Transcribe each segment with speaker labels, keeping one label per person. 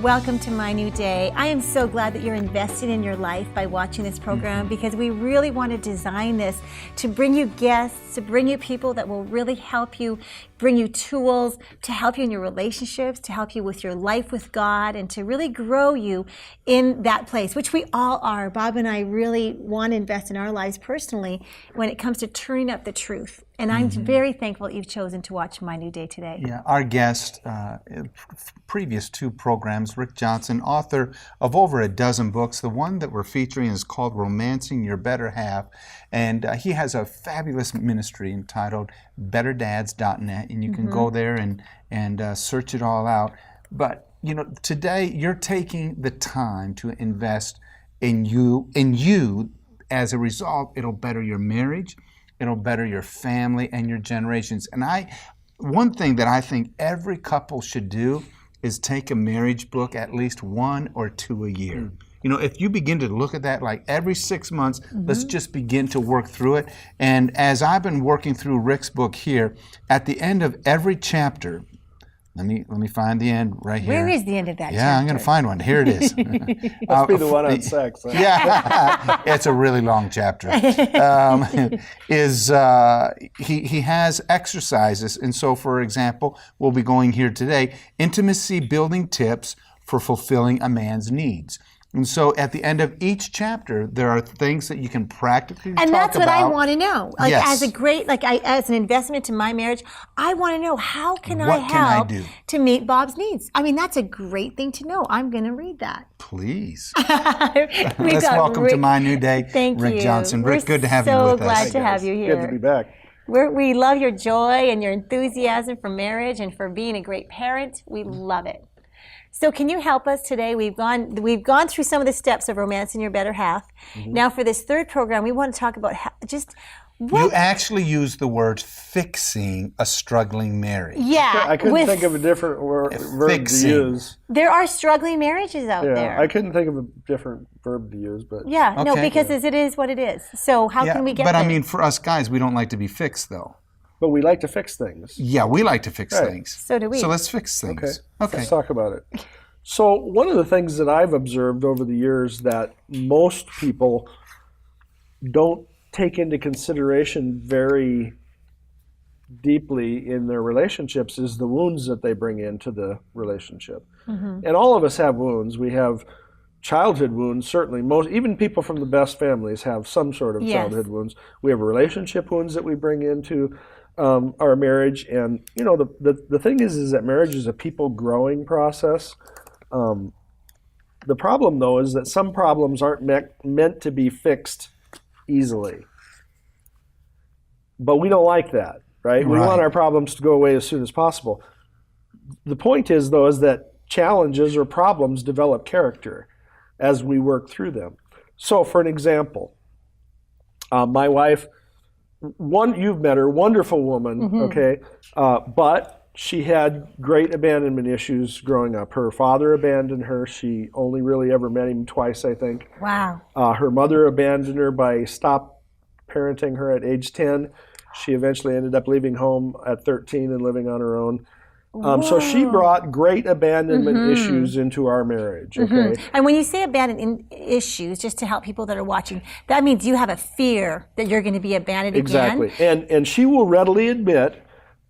Speaker 1: Welcome to My New Day. I am so glad that you're invested in your life by watching this program because we really want to design this to bring you guests, to bring you people that will really help you, bring you tools to help you in your relationships, to help you with your life with God, and to really grow you in that place, which we all are. Bob and I really want to invest in our lives personally when it comes to turning up the truth. And I'm very thankful that you've chosen to watch My New Day today.
Speaker 2: Yeah, our guest, previous two programs, Rick Johnson, author of over a dozen books. The one that we're featuring is called Romancing Your Better Half. And he has a fabulous ministry entitled BetterDads.net. And you can go there and search it all out. But, you know, today you're taking the time to invest in you. As a result, it'll better your marriage. It'll better your family and your generations. And one thing that I think every couple should do is take a marriage book, at least 1 or 2 a year. You know, if you begin to look at that like every 6 months, let's just begin to work through it. And as I've been working through Rick's book here, at the end of every chapter, let me find the end right here.
Speaker 1: Where is the end of that chapter?
Speaker 2: Yeah, I'm going to find one. Here it is.
Speaker 3: Must be the one on sex. Huh?
Speaker 2: Yeah, it's a really long chapter. He has exercises, and so, for example, we'll be going here today, intimacy building tips for fulfilling a man's needs. And so at the end of each chapter, there are things that you can practically talk about.
Speaker 1: And that's what I want to know. Like,
Speaker 2: Yes.
Speaker 1: as an investment to my marriage, I want to know how can I
Speaker 2: What can I
Speaker 1: help
Speaker 2: do?
Speaker 1: to meet Bob's needs. I mean, that's a great thing to know. I'm going to read that.
Speaker 2: Please.
Speaker 1: Let's
Speaker 2: Let's welcome to My New Day,
Speaker 1: Thank
Speaker 2: Rick
Speaker 1: you.
Speaker 2: Johnson. Rick,
Speaker 1: We're
Speaker 2: good to have you
Speaker 1: so
Speaker 2: with us.
Speaker 1: glad to have you here.
Speaker 3: Good to be back.
Speaker 1: We love your joy and your enthusiasm for marriage and for being a great parent. We love it. So can you help us today? We've gone through some of the steps of romancing your better half. Now for this third program, we want to talk about
Speaker 2: You actually used the word fixing a struggling marriage.
Speaker 1: Yeah.
Speaker 3: I couldn't think of a different verb
Speaker 2: Fixing.
Speaker 3: to use.
Speaker 1: There are struggling marriages out there.
Speaker 3: I couldn't think of a different verb to use, but
Speaker 1: Yeah, no,
Speaker 2: Okay.
Speaker 1: because it is what it is. So how can we get
Speaker 2: But
Speaker 1: there?
Speaker 2: I mean, for us guys, we don't like to be fixed, though.
Speaker 3: but we like to fix things.
Speaker 2: Yeah, we like to fix
Speaker 3: Right.
Speaker 2: things.
Speaker 1: So do we.
Speaker 2: So let's fix things. Okay.
Speaker 3: Let's talk about it. So one of the things that I've observed over the years that most people don't take into consideration very deeply in their relationships is the wounds that they bring into the relationship. And all of us have wounds. We have childhood wounds, certainly. Even people from the best families have some sort of
Speaker 1: Yes.
Speaker 3: childhood wounds. We have relationship wounds that we bring into our marriage. And, you know, the thing is that marriage is a people growing process. The problem, though, is that some problems aren't meant to be fixed easily. But we don't like that, right? We want our problems to go away as soon as possible. The point is, though, is that challenges or problems develop character as we work through them. So, for an example, my wife, you've met her, wonderful woman, okay, but she had great abandonment issues growing up. Her father abandoned her. She only really ever met him twice, I think.
Speaker 1: Wow.
Speaker 3: Her mother abandoned her by stop parenting her at age 10. She eventually ended up leaving home at 13 and living on her own. So she brought great abandonment issues into our marriage. Okay.
Speaker 1: And when you say abandoned issues, just to help people that are watching, that means you have a fear that you're going to be abandoned
Speaker 3: Exactly.
Speaker 1: again.
Speaker 3: And she will readily admit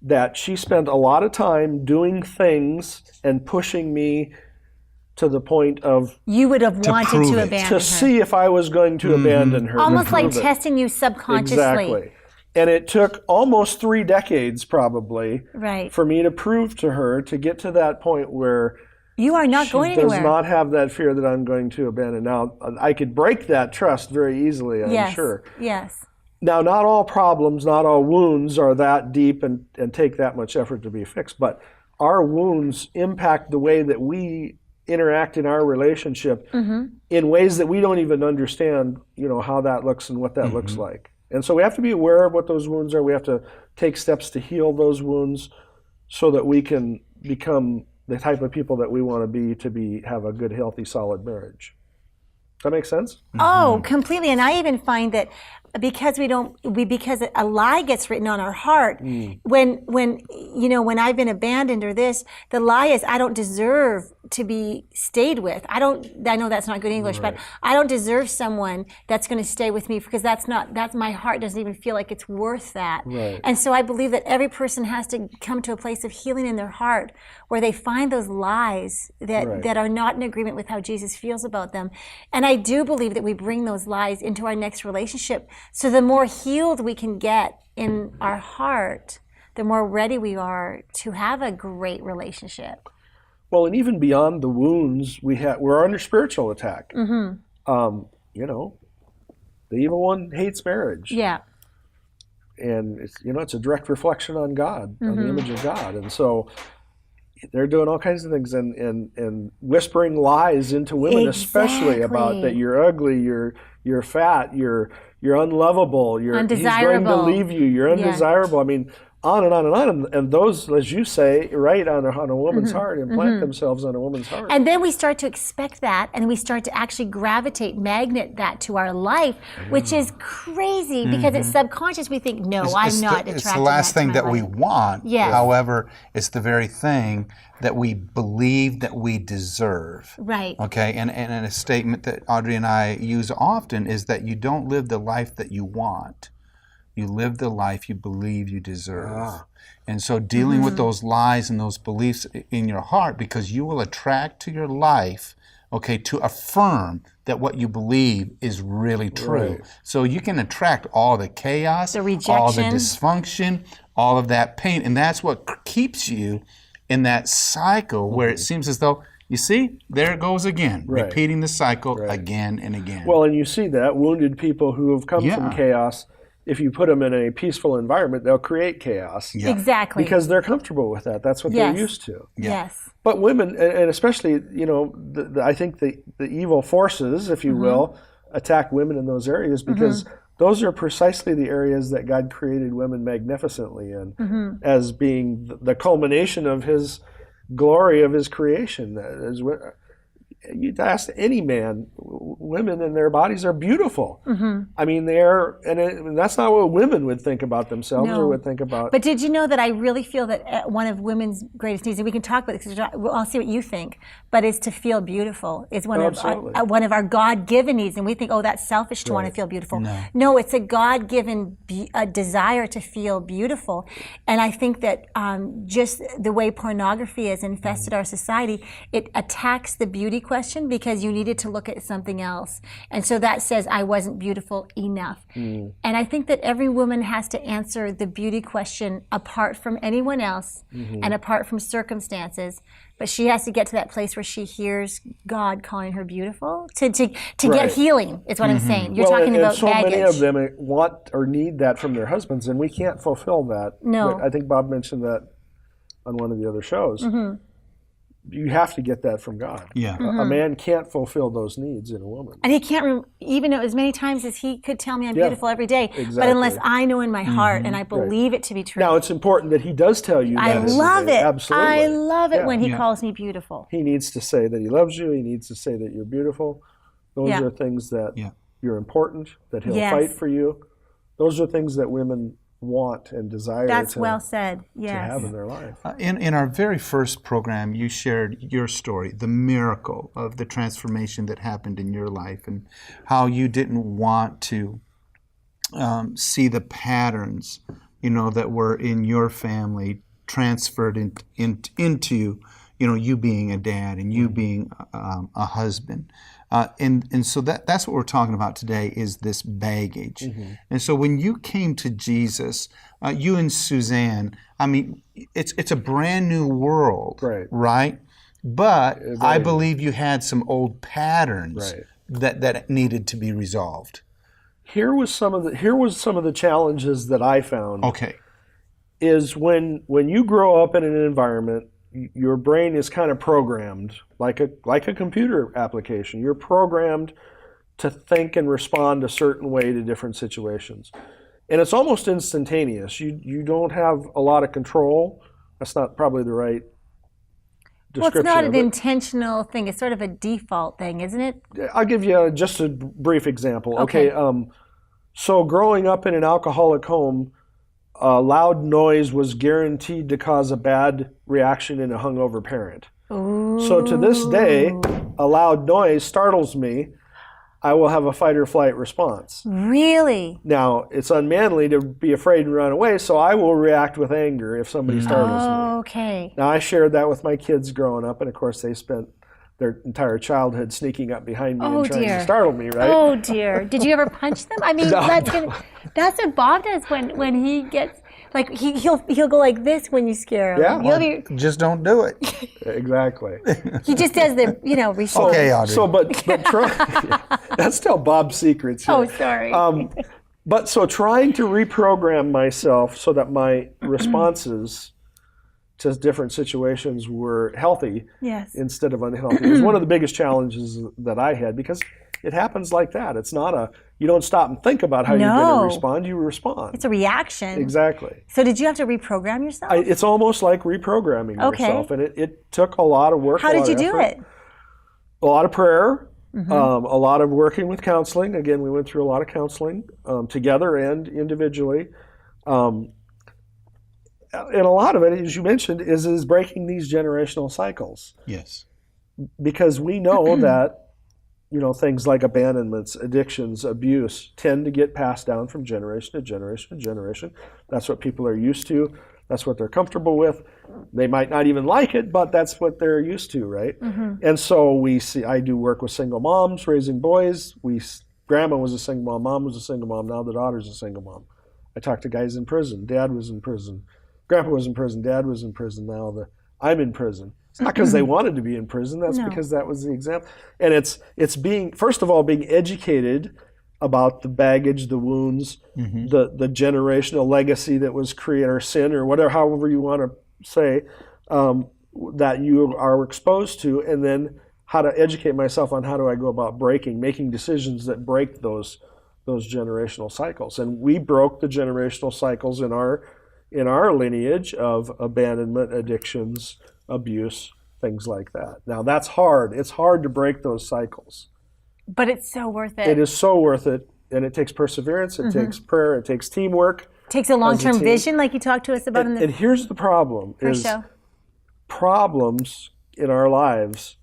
Speaker 3: that she spent a lot of time doing things and pushing me to the point of
Speaker 1: You would have wanted
Speaker 2: prove
Speaker 1: to
Speaker 2: it.
Speaker 1: abandon
Speaker 3: to
Speaker 1: her.
Speaker 3: see if I was going to abandon her.
Speaker 1: Almost
Speaker 3: to
Speaker 1: like
Speaker 3: prove it.
Speaker 1: testing you subconsciously.
Speaker 3: Exactly. And it took almost 3 decades probably
Speaker 1: Right.
Speaker 3: for me to prove to her to get to that point where
Speaker 1: You are not
Speaker 3: she
Speaker 1: going
Speaker 3: does
Speaker 1: anywhere.
Speaker 3: not have that fear that I'm going to abandon. Now, I could break that trust very easily, I'm
Speaker 1: Yes.
Speaker 3: sure.
Speaker 1: Yes.
Speaker 3: Now, not all problems, not all wounds are that deep and take that much effort to be fixed, but our wounds impact the way that we interact in our relationship in ways that we don't even understand, you know, how that looks and what that looks like. And so we have to be aware of what those wounds are. We have to take steps to heal those wounds so that we can become the type of people that we want to be have a good, healthy, solid marriage. Does that make sense?
Speaker 1: Oh, completely. And I even find that because because a lie gets written on our heart. When I've been abandoned or this, the lie is I don't deserve to be stayed with. I know that's not good English, but I don't deserve someone that's going to stay with me because that's my heart doesn't even feel like it's worth that.
Speaker 3: Right.
Speaker 1: And so I believe that every person has to come to a place of healing in their heart where they find those lies that are not in agreement with how Jesus feels about them. And I do believe that we bring those lies into our next relationship. So the more healed we can get in our heart, the more ready we are to have a great relationship.
Speaker 3: Well, and even beyond the wounds, we're under spiritual attack. The evil one hates marriage.
Speaker 1: Yeah.
Speaker 3: And it's a direct reflection on God, on the image of God. And so they're doing all kinds of things and whispering lies into women, especially about that you're ugly, you're fat, you're unlovable, he's going to leave you, you're undesirable. I mean, on and on and on, and those, as you say, right on a woman's heart, implant themselves on a woman's heart.
Speaker 1: And then we start to expect that, and we start to actually magnet that to our life, which is crazy because it's subconscious. We think, no, I'm not attracted to that.
Speaker 2: It's the last thing that we want.
Speaker 1: Yes.
Speaker 2: However, it's the very thing that we believe that we deserve.
Speaker 1: Right.
Speaker 2: Okay, and a statement that Audrey and I use often is that you don't live the life that you want. You live the life you believe you deserve. And so dealing with those lies and those beliefs in your heart, because you will attract to your life, to affirm that what you believe is really true.
Speaker 3: Right.
Speaker 2: So you can attract all the chaos,
Speaker 1: the rejection,
Speaker 2: all the dysfunction, all of that pain. And that's what keeps you in that cycle where it seems as though, you see, there it goes again, repeating the cycle again and again.
Speaker 3: Well, and you see that wounded people who have come from chaos, if you put them in a peaceful environment, they'll create chaos.
Speaker 2: Yeah.
Speaker 1: Exactly.
Speaker 3: Because they're comfortable with that. That's what they're used to.
Speaker 2: Yeah.
Speaker 1: Yes.
Speaker 3: But women, and especially, I think the evil forces, if you will, attack women in those areas because those are precisely the areas that God created women magnificently in, as being the culmination of His glory of His creation. You'd ask any man, women in their bodies are beautiful. I mean, and that's not what women would think about themselves or would think about.
Speaker 1: But did you know that I really feel that one of women's greatest needs, and we can talk about this, I'll see what you think, but is to feel beautiful. Is one of our God-given needs, and we think, that's selfish to want to feel beautiful. No, it's a God-given desire to feel beautiful. And I think that just the way pornography has infested our society, it attacks the beauty question because you needed to look at something else. And so that says I wasn't beautiful enough. And I think that every woman has to answer the beauty question apart from anyone else and apart from circumstances. But she has to get to that place where she hears God calling her beautiful to get healing, is what I'm saying. You're talking about
Speaker 3: so
Speaker 1: baggage.
Speaker 3: Many of them want or need that from their husbands, and we can't fulfill that.
Speaker 1: No.
Speaker 3: I think Bob mentioned that on one of the other shows. You have to get that from God.
Speaker 2: Yeah.
Speaker 3: A man can't fulfill those needs in a woman.
Speaker 1: And he can't, even as many times as he could tell me I'm beautiful every day, but unless I know in my heart and I believe it to be true.
Speaker 3: Now, it's important that he does tell you that.
Speaker 1: I love it.
Speaker 3: Absolutely.
Speaker 1: I love it when he calls me beautiful.
Speaker 3: He needs to say that he loves you. He needs to say that you're beautiful. Those are things that you're important, that he'll fight for you. Those are things that women want and desire
Speaker 1: well said.
Speaker 3: To have in their life.
Speaker 2: In our very first program, you shared your story, the miracle of the transformation that happened in your life and how you didn't want to see the patterns, that were in your family transferred into, you being a dad and you being a husband. And so that's what we're talking about today is this baggage. And so when you came to Jesus, you and Suzanne, I mean, it's a brand new world, right? But I believe you had some old patterns that needed to be resolved.
Speaker 3: Here was some of the challenges that I found.
Speaker 2: Okay.
Speaker 3: Is when you grow up in an environment, your brain is kind of programmed like a computer application. You're programmed to think and respond a certain way to different situations. And it's almost instantaneous. You don't have a lot of control. That's not probably the right description.
Speaker 1: Well, it's not an intentional thing. It's sort of a default thing, isn't it?
Speaker 3: I'll give you just a brief example. Okay. So growing up in an alcoholic home, loud noise was guaranteed to cause a bad reaction in a hungover parent.
Speaker 1: Ooh.
Speaker 3: So to this day, a loud noise startles me. I will have a fight or flight response.
Speaker 1: Really?
Speaker 3: Now, it's unmanly to be afraid and run away, so I will react with anger if somebody startles me.
Speaker 1: Okay.
Speaker 3: Now, I shared that with my kids growing up, and of course, they spent their entire childhood sneaking up behind me and trying to startle me, right?
Speaker 1: Oh dear! Did you ever punch them? I mean,
Speaker 3: No,
Speaker 1: that's what Bob does when he gets like he'll go like this when you scare him.
Speaker 3: Yeah.
Speaker 2: Just don't do it.
Speaker 3: Exactly.
Speaker 1: He just does the response.
Speaker 2: Okay, Audrey.
Speaker 3: So, but that's still Bob's secrets here.
Speaker 1: Oh, sorry.
Speaker 3: But so trying to reprogram myself so that my responses to different situations were healthy instead of unhealthy was one of the biggest challenges that I had, because it happens like that. It's not you don't stop and think about how you're going to respond. You respond.
Speaker 1: It's a reaction.
Speaker 3: Exactly.
Speaker 1: So did you have to reprogram yourself?
Speaker 3: It's almost like reprogramming yourself, and it took a lot of work.
Speaker 1: How did you do it?
Speaker 3: A lot of prayer. A lot of working with counseling. Again, we went through a lot of counseling together and individually. And a lot of it, as you mentioned, is breaking these generational cycles.
Speaker 2: Yes.
Speaker 3: Because we know that, things like abandonments, addictions, abuse tend to get passed down from generation to generation to generation. That's what people are used to. That's what they're comfortable with. They might not even like it, but that's what they're used to, right? And so I do work with single moms raising boys. Grandma was a single mom, mom was a single mom, now the daughter's a single mom. I talk to guys in prison. Dad was in prison. Grandpa was in prison. Dad was in prison. Now I'm in prison. It's not because they wanted to be in prison. That's because that was the example. And it's being, first of all, being educated about the baggage, the wounds, the generational legacy that was created, or sin, or whatever, however you want to say, that you are exposed to, and then how to educate myself on how do I go about making decisions that break those generational cycles. And we broke the generational cycles in our lineage of abandonment, addictions, abuse, things like that. Now that's hard. It's hard to break those cycles.
Speaker 1: But it's so worth it.
Speaker 3: It is so worth it, and it takes perseverance, it takes prayer, it takes teamwork.
Speaker 1: It takes a long-term vision, like you talked to us about in the
Speaker 3: And here's the problem,
Speaker 1: first show.
Speaker 3: Problems in our lives,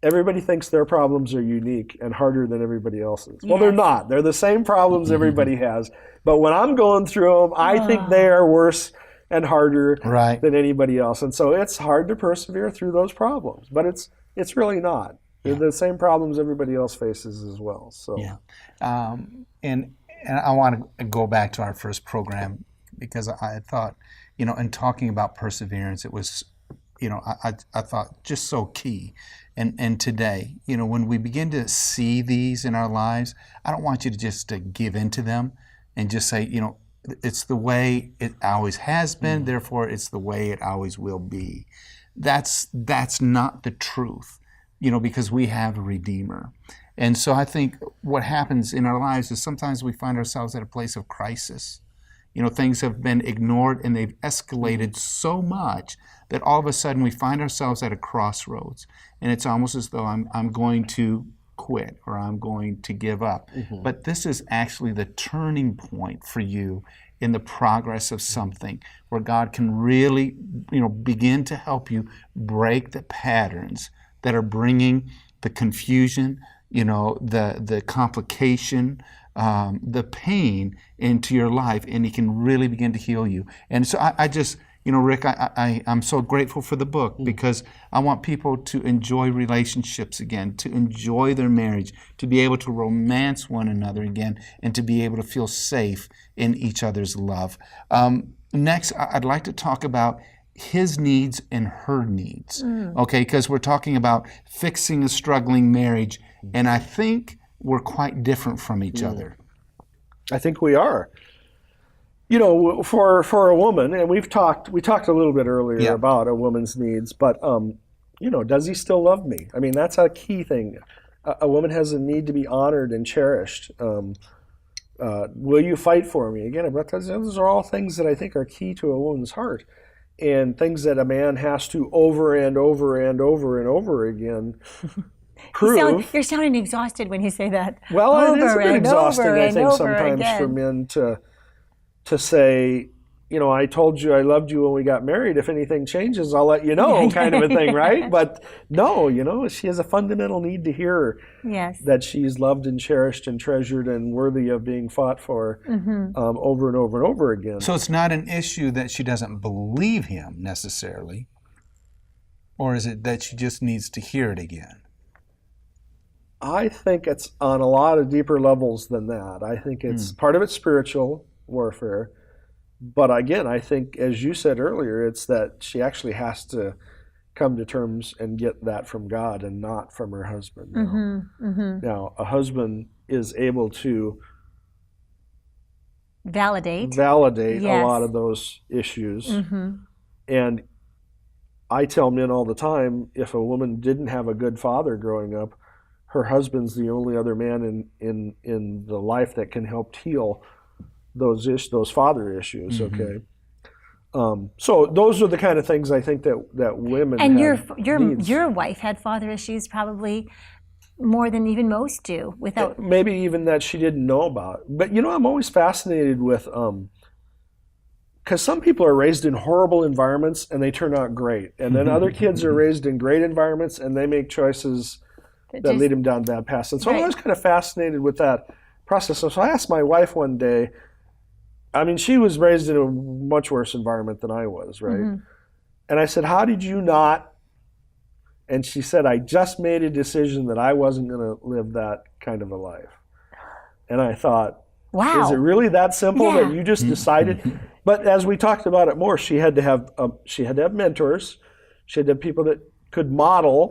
Speaker 3: everybody thinks their problems are unique and harder than everybody else's. Well, they're not. They're the same problems everybody has. But when I'm going through them, I think they are worse and harder than anybody else. And so it's hard to persevere through those problems. But it's really not. They're the same problems everybody else faces as well. So
Speaker 2: and I want to go back to our first program, because I thought, in talking about perseverance, it was, I thought just so key. And today, when we begin to see these in our lives, I don't want you to just give into them and just say, it's the way it always has been, therefore it's the way it always will be. That's not the truth, because we have a Redeemer. And so I think what happens in our lives is sometimes we find ourselves at a place of crisis. Things have been ignored and they've escalated so much that all of a sudden we find ourselves at a crossroads. And it's almost as though I'm going to quit or I'm going to give up. But this is actually the turning point for you in the progress of something where God can really, begin to help you break the patterns that are bringing the confusion, the complication, the pain into your life, and He can really begin to heal you. And so I just, Rick, I'm so grateful for the book, because I want people to enjoy relationships again, to enjoy their marriage, to be able to romance one another again, and to be able to feel safe in each other's love. Next, I'd like to talk about his needs and her needs, okay? Because we're talking about fixing a struggling marriage, and I think we're quite different from each other.
Speaker 3: I think we are. For a woman, and we talked a little bit earlier about a woman's needs, but does he still love me? I mean, that's a key thing. A woman has a need to be honored and cherished. Will you fight for me? Again, those are all things that I think are key to a woman's heart, and things that a man has to over and over and over and over again prove.
Speaker 1: You're sounding exhausted when you say that.
Speaker 3: Well, it is a bit exhausting, I think,
Speaker 1: over
Speaker 3: sometimes
Speaker 1: again.
Speaker 3: for men to say, you know, I told you I loved you when we got married. If anything changes, I'll let you know, kind of a thing, right? But no, you know, she has a fundamental need to hear
Speaker 1: Yes.
Speaker 3: that she's loved and cherished and treasured and worthy of being fought for over and over and over again.
Speaker 2: So it's not an issue that she doesn't believe him necessarily, or is it that she just needs to hear it again?
Speaker 3: I think it's on a lot of deeper levels than that. I think it's part of it's spiritual warfare. But again, I think, as you said earlier, it's that she actually has to come to terms and get that from God and not from her husband. Now, a husband is able to
Speaker 1: validate
Speaker 3: a lot of those issues. And I tell men all the time, if a woman didn't have a good father growing up, her husband's the only other man in the life that can help heal those father issues. Okay, so those are the kind of things I think that women
Speaker 1: and
Speaker 3: have
Speaker 1: your wife had father issues probably more than even most do without
Speaker 3: maybe even that she didn't know about. But you know, I'm always fascinated with because some people are raised in horrible environments and they turn out great, and then other kids are raised in great environments and they make choices that lead them down bad paths. And so I'm always kind of fascinated with that process. So I asked my wife one day, I mean, she was raised in a much worse environment than I was, right? And I said, how did you not? And she said, I just made a decision that I wasn't going to live that kind of a life. And I thought,
Speaker 1: wow,
Speaker 3: is it really that simple that you just decided? But as we talked about it more, she had to have mentors. She had to have people that could model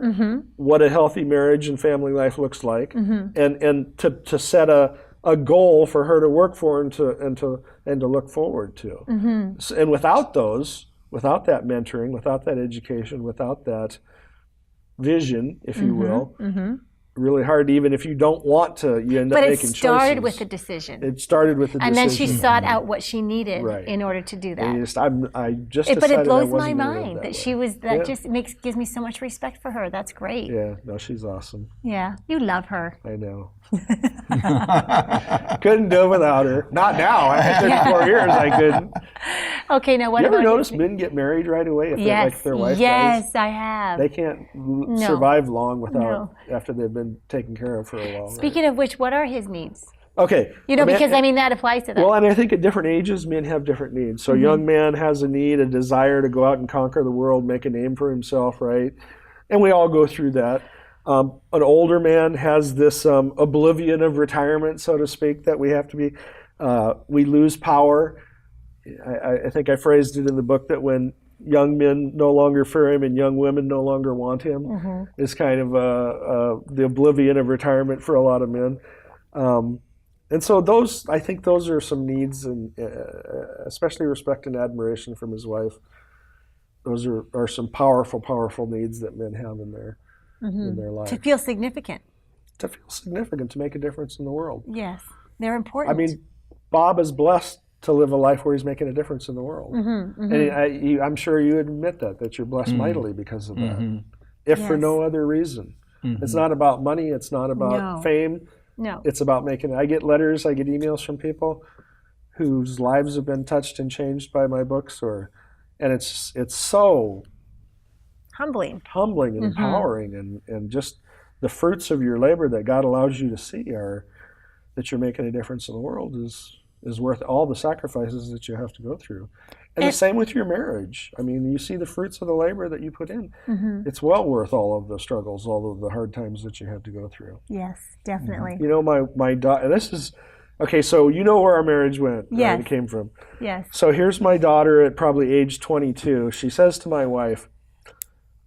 Speaker 3: what a healthy marriage and family life looks like, and to set a goal for her to work for and to look forward to. And without that mentoring, without that education, without that vision, if you will, really hard, even if you don't want to, you end up making choices.
Speaker 1: But it started with the decision.
Speaker 3: It started with the decision.
Speaker 1: And then she sought out what she needed in order to do that.
Speaker 3: I just
Speaker 1: But
Speaker 3: decided
Speaker 1: it blows
Speaker 3: I
Speaker 1: my
Speaker 3: wasn't
Speaker 1: mind that she was, just gives me so much respect for her. That's great.
Speaker 3: Yeah, no, she's awesome.
Speaker 1: Yeah, you love her.
Speaker 3: I know. Couldn't do it without her. Not now. After 34 years, I couldn't.
Speaker 1: Okay, now what
Speaker 3: you
Speaker 1: about...
Speaker 3: ever notice men get married right away if their wife dies?
Speaker 1: Yes, I have.
Speaker 3: They can't survive long without after they've been taken care of for a while.
Speaker 1: Speaking of which, what are his needs?
Speaker 3: Okay.
Speaker 1: Because that applies to them.
Speaker 3: Well, and I think at different ages, men have different needs. So a young man has a need, a desire to go out and conquer the world, make a name for himself, right? And we all go through that. An older man has this oblivion of retirement, so to speak, that we have to be. We lose power. I think I phrased it in the book that when young men no longer fear him and young women no longer want him is kind of the oblivion of retirement for a lot of men. And so I think those are some needs, and especially respect and admiration from his wife. Those are some powerful, powerful needs that men have in their life.
Speaker 1: To feel significant.
Speaker 3: To feel significant, to make a difference in the world.
Speaker 1: Yes, they're important.
Speaker 3: I mean, Bob is blessed to live a life where he's making a difference in the world. And I'm sure you admit that you're blessed mightily because of that, if for no other reason. It's not about money. It's not about fame.
Speaker 1: No.
Speaker 3: It's about making. I get letters, I get emails from people whose lives have been touched and changed by my books, and it's so
Speaker 1: humbling
Speaker 3: and empowering, and just the fruits of your labor that God allows you to see are that you're making a difference in the world is worth all the sacrifices that you have to go through. And the same with your marriage. I mean, you see the fruits of the labor that you put in. It's well worth all of the struggles, all of the hard times that you have to go through.
Speaker 1: Yes, definitely.
Speaker 3: You know, my daughter, this is, okay, so you know where our marriage went,
Speaker 1: yes.
Speaker 3: Right? It came from.
Speaker 1: Yes.
Speaker 3: So here's my daughter at probably age 22. She says to my wife,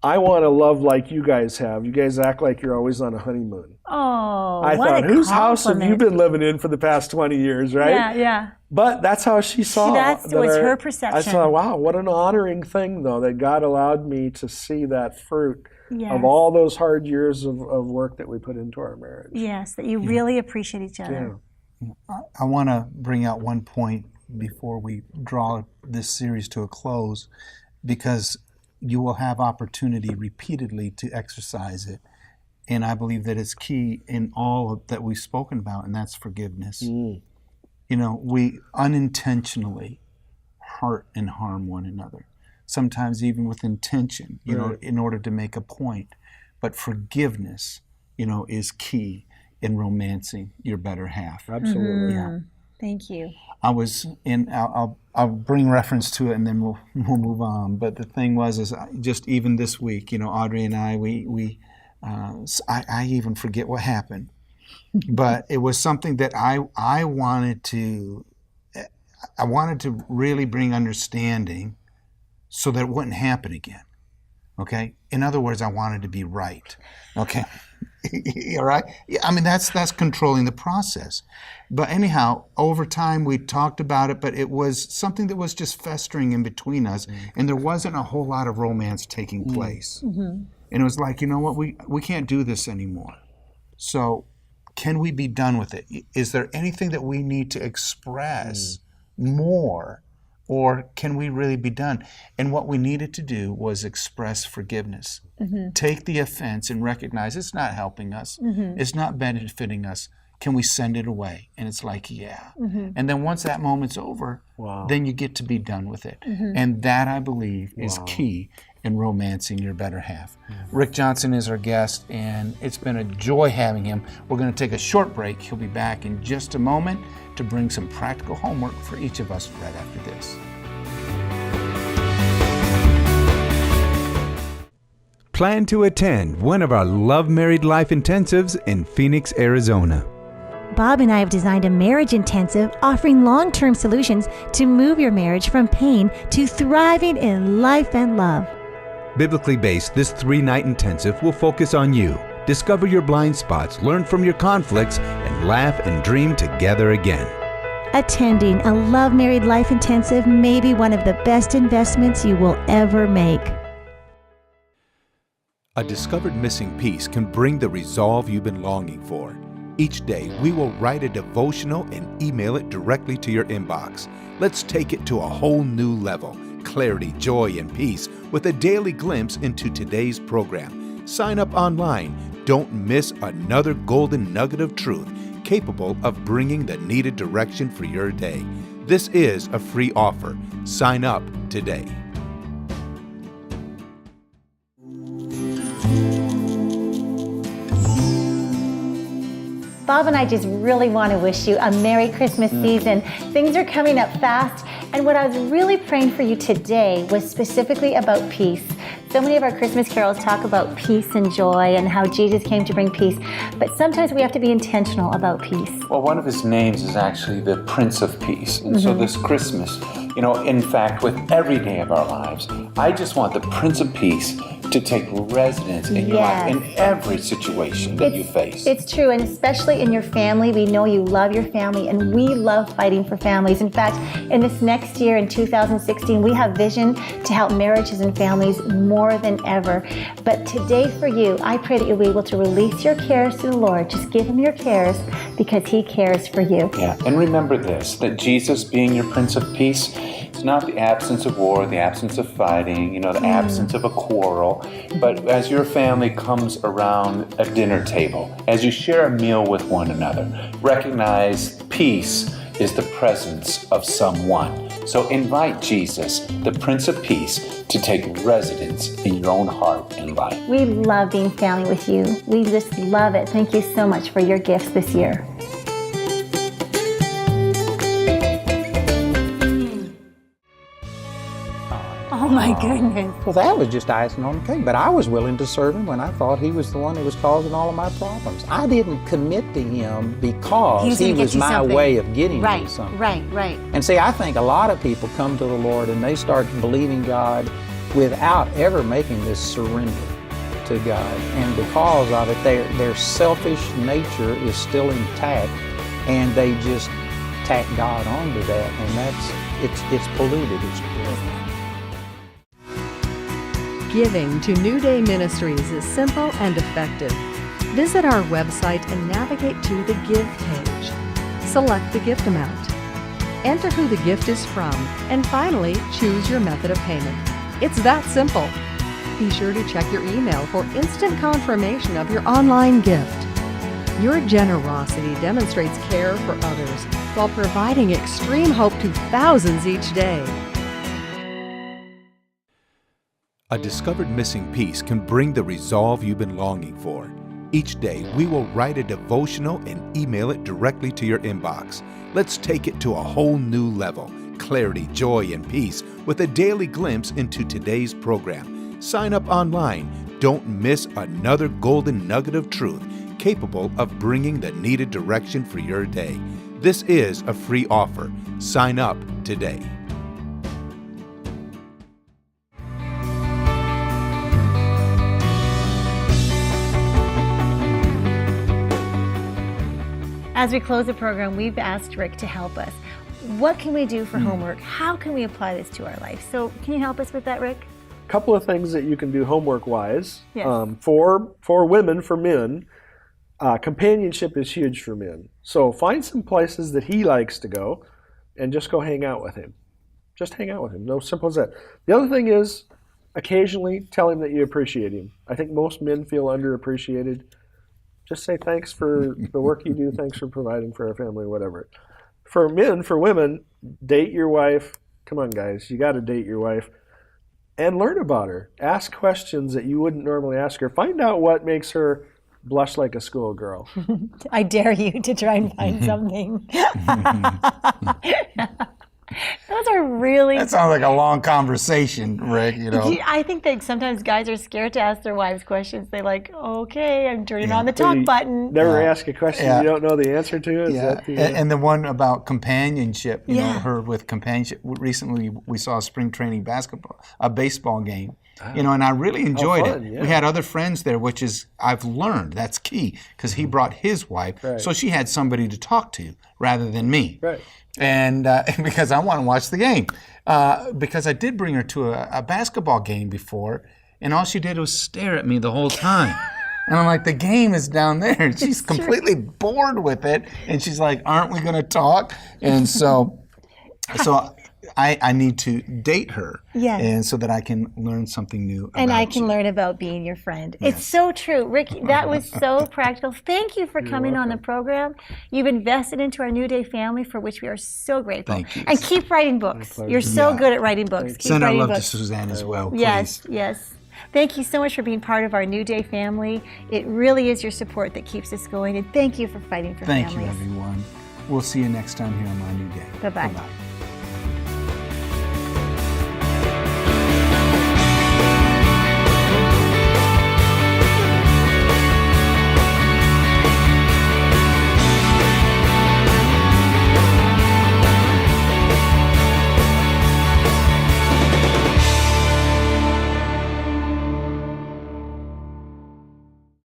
Speaker 3: I want to love like you guys have. You guys act like you're always on a honeymoon.
Speaker 1: Oh,
Speaker 3: I thought, whose house have you been living in for the past 20 years, right?
Speaker 1: Yeah, yeah.
Speaker 3: But that's how she saw.
Speaker 1: That was her perception.
Speaker 3: I thought, wow, what an honoring thing, though, that God allowed me to see that fruit of all those hard years of work that we put into our marriage.
Speaker 1: Yes, that you really appreciate each other.
Speaker 2: Yeah. I want to bring out one point before we draw this series to a close, because you will have opportunity repeatedly to exercise it. and I believe that it's key in all that we've spoken about, and that's forgiveness. You know, we unintentionally hurt and harm one another, sometimes even with intention, you know, in order to make a point. But forgiveness, you know, is key in romancing your better half.
Speaker 3: Absolutely.
Speaker 2: Yeah.
Speaker 1: Thank you.
Speaker 2: I was in. I'll bring reference to it, and then we'll move on. But the thing was, just even this week, you know, Audrey and I, I even forget what happened, but it was something that I wanted to really bring understanding, so that it wouldn't happen again. Okay. In other words, I wanted to be right. Okay. All right. Yeah, I mean, that's controlling the process. But anyhow, over time we talked about it, but it was something that was just festering in between us, and there wasn't a whole lot of romance taking place. And it was like, you know what, we can't do this anymore. So can we be done with it? Is there anything that we need to express more, or can we really be done? And what we needed to do was express forgiveness. Take the offense and recognize it's not helping us. It's not benefiting us. Can we send it away? And it's like, yeah. And then once that moment's over, then you get to be done with it. And that, I believe, is key in romancing your better half. Rick Johnson is our guest, and it's been a joy having him. We're going to take a short break. He'll be back in just a moment to bring some practical homework for each of us right after this.
Speaker 4: Plan to attend one of our Love Married Life intensives in Phoenix, Arizona.
Speaker 1: Bob and I have designed a marriage intensive offering long-term solutions to move your marriage from pain to thriving in life and love.
Speaker 4: Biblically based, this 3-night intensive will focus on you. Discover your blind spots, learn from your conflicts, and laugh and dream together again.
Speaker 1: Attending a Love Married Life intensive may be one of the best investments you will ever make.
Speaker 4: A discovered missing piece can bring the resolve you've been longing for. Each day, we will write a devotional and email it directly to your inbox. Let's take it to a whole new level. Clarity, joy, and peace with a daily glimpse into today's program. Sign up online. Don't miss another golden nugget of truth capable of bringing the needed direction for your day. This is a free offer. Sign up today.
Speaker 1: Bob and I just really want to wish you a Merry Christmas season. Things are coming up fast, and what I was really praying for you today was specifically about peace. So many of our Christmas carols talk about peace and joy and how Jesus came to bring peace, but sometimes we have to be intentional about peace.
Speaker 2: Well, one of his names is actually the Prince of Peace. And so this Christmas, you know, in fact, with every day of our lives, I just want the Prince of Peace to take residence in your life, in every situation that you face.
Speaker 1: It's true, and especially in your family. We know you love your family, and we love fighting for families. In fact, in this next year, in 2016, we have vision to help marriages and families more than ever. But today for you, I pray that you'll be able to release your cares to the Lord. Just give him your cares because he cares for you.
Speaker 2: Yeah, and remember this, that Jesus being your Prince of Peace, it's not the absence of war, the absence of fighting, you know, the absence of a quarrel. But as your family comes around a dinner table, as you share a meal with one another, recognize peace is the presence of someone. So invite Jesus, the Prince of Peace, to take residence in your own heart and life.
Speaker 1: We love being family with you. We just love it. Thank you so much for your gifts this year. Oh my goodness.
Speaker 5: Well, that was just icing on the cake. But I was willing to serve him when I thought he was the one that was causing all of my problems. I didn't commit to him because he was my way of getting me something.
Speaker 1: Right.
Speaker 5: And see, I think a lot of people come to the Lord and they start believing God without ever making this surrender to God. And because of it, their selfish nature is still intact, and they just tack God onto that, and it's polluted. It's polluted.
Speaker 6: Giving to New Day Ministries is simple and effective. Visit our website and navigate to the Give page. Select the gift amount. Enter who the gift is from, and finally, choose your method of payment. It's that simple. be sure to check your email for instant confirmation of your online gift. Your generosity demonstrates care for others while providing extreme hope to thousands each day.
Speaker 4: A discovered missing piece can bring the resolve you've been longing for. Each day, we will write a devotional and email it directly to your inbox. Let's take it to a whole new level. Clarity, joy, and peace with a daily glimpse into today's program. Sign up online. Don't miss another golden nugget of truth capable of bringing the needed direction for your day. This is a free offer. Sign up today.
Speaker 1: As we close the program, we've asked Rick to help us. What can we do for homework? How can we apply this to our life? So can you help us with that, Rick?
Speaker 3: A couple of things that you can do homework-wise.
Speaker 1: Yes.
Speaker 3: For women, for men, companionship is huge for men. So find some places that he likes to go and just go hang out with him. Just hang out with him. No, simple as that. The other thing is occasionally tell him that you appreciate him. I think most men feel underappreciated. Just say thanks for the work you do, thanks for providing for our family, whatever. For men, for women, date your wife. Come on, guys, you got to date your wife and learn about her. Ask questions that you wouldn't normally ask her. Find out what makes her blush like a schoolgirl.
Speaker 1: I dare you to try and find something. Those are really...
Speaker 2: That sounds like a long conversation, Rick, you know.
Speaker 1: I think that sometimes guys are scared to ask their wives questions. They're like, okay, I'm turning on the talk button.
Speaker 3: Never ask a question you don't know the answer to? Is that the,
Speaker 2: and the one about companionship, you know, her with companionship. Recently, we saw a spring training baseball game. You know, and I really enjoyed it.
Speaker 3: Yeah.
Speaker 2: We had other friends there, which is, I've learned, that's key, because he brought his wife, so she had somebody to talk to rather than me.
Speaker 3: Right.
Speaker 2: And because I want to watch the game. Because I did bring her to a basketball game before, and all she did was stare at me the whole time. And I'm like, the game is down there. And she's completely bored with it. And she's like, aren't we going to talk? And so I need to date her, and so that I can learn something new about
Speaker 1: and I can
Speaker 2: you.
Speaker 1: learn about being your friend. It's so true. Rick, that was so practical. Thank you for coming on the program. You've invested into our New Day family, for which we are so grateful.
Speaker 2: Thank you.
Speaker 1: And keep writing books. You're so good at writing books. Keep
Speaker 2: Send our
Speaker 1: writing
Speaker 2: love
Speaker 1: books.
Speaker 2: to Suzanne as well, please.
Speaker 1: Yes, yes. Thank you so much for being part of our New Day family. It really is your support that keeps us going. And thank you for fighting for
Speaker 2: Thank
Speaker 1: families.
Speaker 2: you, everyone. We'll see you next time here on My New Day.
Speaker 1: Bye-bye.
Speaker 2: Bye-bye.